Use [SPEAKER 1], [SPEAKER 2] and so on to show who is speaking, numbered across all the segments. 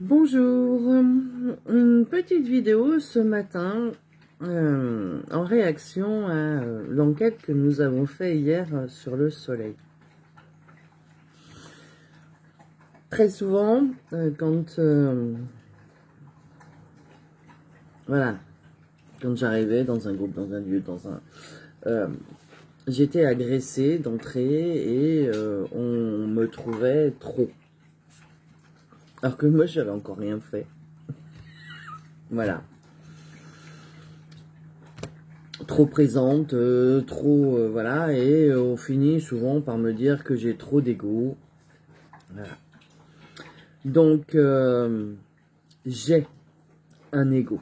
[SPEAKER 1] Bonjour, une petite vidéo ce matin en réaction à l'enquête que nous avons fait hier sur le soleil. Très souvent, quand j'arrivais dans un groupe, dans un lieu, j'étais agressée d'entrée et on me trouvait trop. Alors que moi, j'avais encore rien fait. Voilà. Trop présente, voilà, et on finit souvent par me dire que j'ai trop d'ego. Voilà. Donc, j'ai un ego.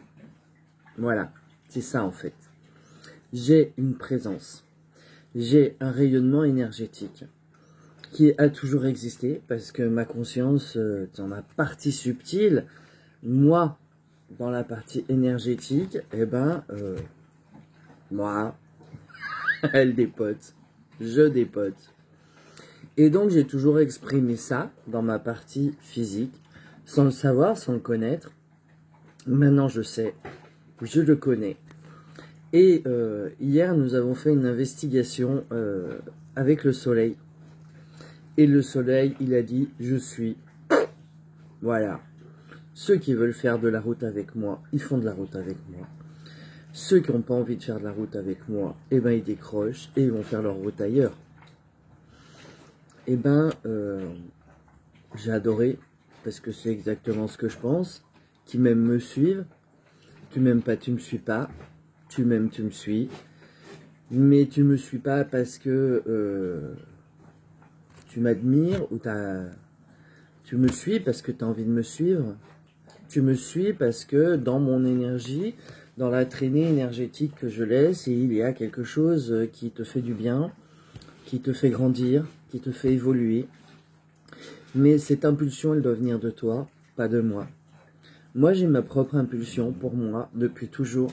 [SPEAKER 1] Voilà, c'est ça en fait. J'ai une présence. J'ai un rayonnement énergétique qui a toujours existé parce que ma conscience, dans la partie subtile, moi, dans la partie énergétique, moi, elle dépote, je dépote. Et donc, j'ai toujours exprimé ça dans ma partie physique, sans le savoir, sans le connaître. Maintenant, je sais, je le connais. Et hier, nous avons fait une investigation avec le soleil. Et le soleil, il a dit, je suis. Voilà. Ceux qui veulent faire de la route avec moi, ils font de la route avec moi. Ceux qui n'ont pas envie de faire de la route avec moi, ils décrochent et ils vont faire leur route ailleurs. J'ai adoré, parce que c'est exactement ce que je pense. Qui m'aime me suivent. Tu m'aimes pas, tu me suis pas. Tu m'aimes, tu me suis. Mais tu me suis pas parce que tu m'admires ou tu me suis parce que tu as envie de me suivre. Tu me suis parce que dans mon énergie, dans la traînée énergétique que je laisse, il y a quelque chose qui te fait du bien, qui te fait grandir, qui te fait évoluer. Mais cette impulsion, elle doit venir de toi, pas de moi. Moi, j'ai ma propre impulsion pour moi depuis toujours.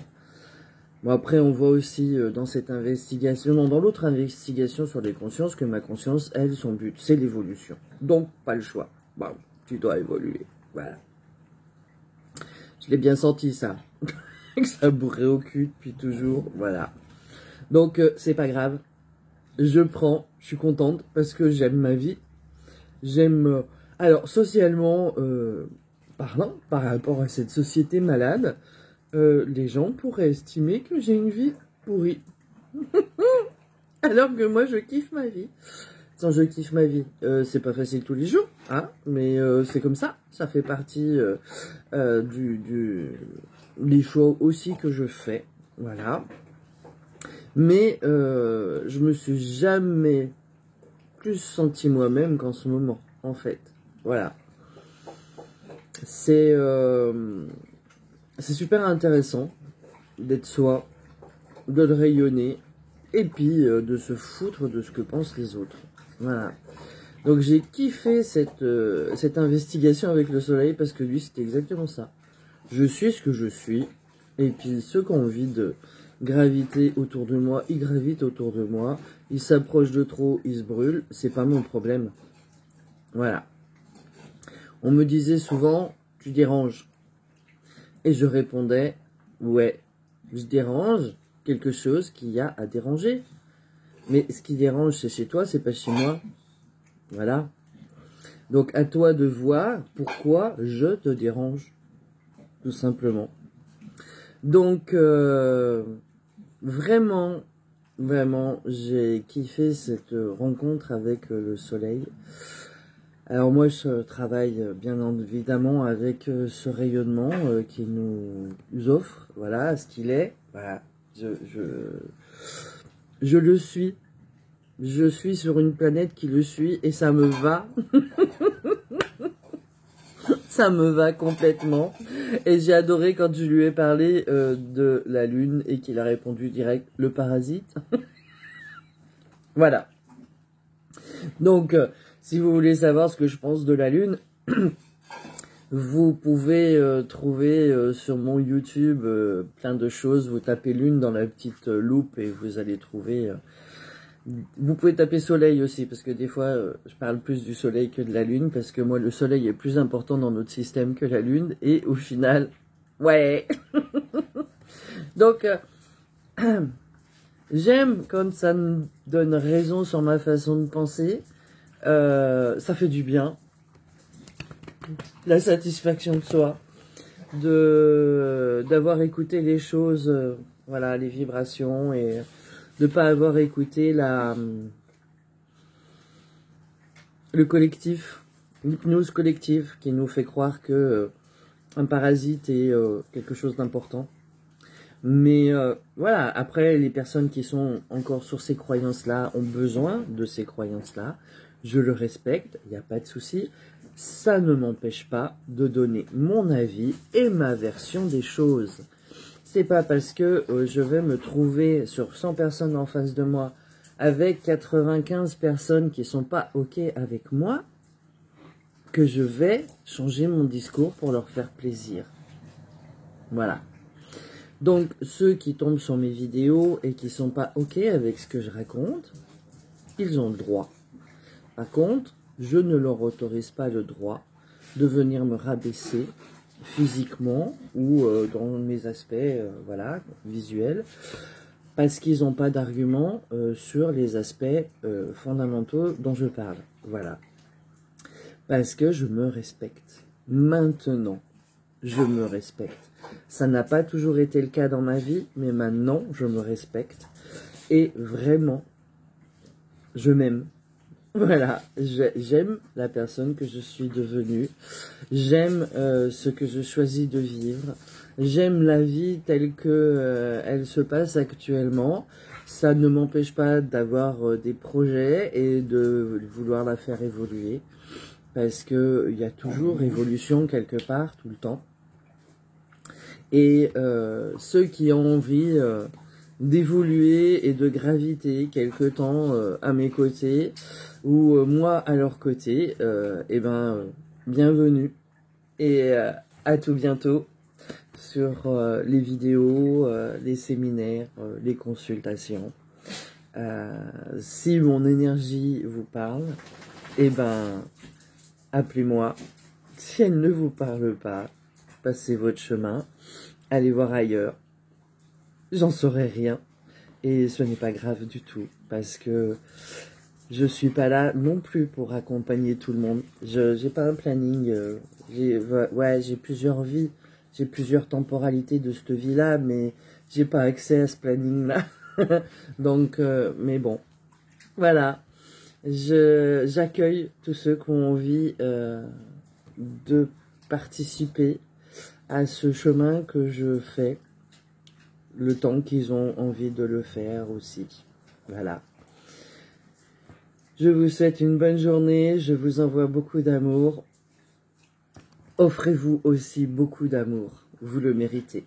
[SPEAKER 1] Bon, après, on voit aussi dans cette investigation, non, dans l'autre investigation sur les consciences, que ma conscience, elle, son but, c'est l'évolution. Donc, pas le choix. Bon, tu dois évoluer. Voilà. Je l'ai bien senti, ça. Que ça bourrait au cul depuis toujours. Voilà. Donc, c'est pas grave. Je prends, je suis contente parce que j'aime ma vie. J'aime... alors, socialement parlant, par rapport à cette société malade, les gens pourraient estimer que j'ai une vie pourrie. Alors que moi, je kiffe ma vie. Sans je kiffe ma vie, c'est pas facile tous les jours, hein, mais c'est comme ça. Ça fait partie des choix aussi que je fais. Voilà. Mais je me suis jamais plus senti moi-même qu'en ce moment, en fait. Voilà. C'est super intéressant d'être soi, de le rayonner, et puis de se foutre de ce que pensent les autres. Voilà. Donc j'ai kiffé cette investigation avec le soleil parce que lui, c'était exactement ça. Je suis ce que je suis, et puis ceux qui ont envie de graviter autour de moi, ils gravitent autour de moi. Ils s'approchent de trop, ils se brûlent. C'est pas mon problème. Voilà. On me disait souvent, tu déranges. Et je répondais, ouais, je dérange quelque chose qu'il y a à déranger. Mais ce qui dérange, c'est chez toi, c'est pas chez moi. Voilà. Donc à toi de voir pourquoi je te dérange. Tout simplement. Donc, vraiment, j'ai kiffé cette rencontre avec le soleil. Alors moi, je travaille bien évidemment avec ce rayonnement qui nous offre, voilà, ce qu'il est. Voilà, je le suis. Je suis sur une planète qui le suit et ça me va. Ça me va complètement. Et j'ai adoré quand je lui ai parlé de la Lune et qu'il a répondu direct, le parasite. Voilà. Donc, si vous voulez savoir ce que je pense de la Lune, vous pouvez trouver sur mon YouTube plein de choses. Vous tapez Lune dans la petite loupe et vous allez trouver Vous pouvez taper soleil aussi, parce que des fois, je parle plus du soleil que de la lune, parce que moi, le soleil est plus important dans notre système que la lune, et au final, ouais. Donc, j'aime quand ça me donne raison sur ma façon de penser. Ça fait du bien. La satisfaction de soi. D'avoir écouté les choses, voilà, les vibrations, et de pas avoir écouté le collectif, l'hypnose collective qui nous fait croire que un parasite est quelque chose d'important. Mais voilà, après, les personnes qui sont encore sur ces croyances-là ont besoin de ces croyances-là. Je le respecte, il n'y a pas de souci. Ça ne m'empêche pas de donner mon avis et ma version des choses. C'est pas parce que je vais me trouver sur 100 personnes en face de moi avec 95 personnes qui sont pas OK avec moi que je vais changer mon discours pour leur faire plaisir. Voilà. Donc, ceux qui tombent sur mes vidéos et qui sont pas OK avec ce que je raconte, ils ont le droit. Par contre, je ne leur autorise pas le droit de venir me rabaisser physiquement ou dans mes aspects voilà, visuels, parce qu'ils n'ont pas d'argument sur les aspects fondamentaux dont je parle. Voilà. Parce que je me respecte. Maintenant, je me respecte. Ça n'a pas toujours été le cas dans ma vie, mais maintenant, je me respecte. Et vraiment, je m'aime. Voilà, j'aime la personne que je suis devenue, j'aime ce que je choisis de vivre, j'aime la vie telle que elle se passe actuellement. Ça ne m'empêche pas d'avoir des projets et de vouloir la faire évoluer, parce que il y a toujours évolution quelque part, tout le temps. Et ceux qui ont envie d'évoluer et de graviter quelque temps à mes côtés, ou moi à leur côté, eh ben, bienvenue et à tout bientôt sur les vidéos, les séminaires, les consultations. Si mon énergie vous parle, eh ben, appelez-moi. Si elle ne vous parle pas, passez votre chemin, allez voir ailleurs. J'en saurai rien et ce n'est pas grave du tout, parce que je suis pas là non plus pour accompagner tout le monde. J'ai pas un planning. J'ai plusieurs vies, j'ai plusieurs temporalités de cette vie-là, mais j'ai pas accès à ce planning-là. Donc, mais bon, voilà. J'accueille tous ceux qui ont envie de participer à ce chemin que je fais, le temps qu'ils ont envie de le faire aussi. Voilà. Je vous souhaite une bonne journée, je vous envoie beaucoup d'amour. Offrez-vous aussi beaucoup d'amour, vous le méritez.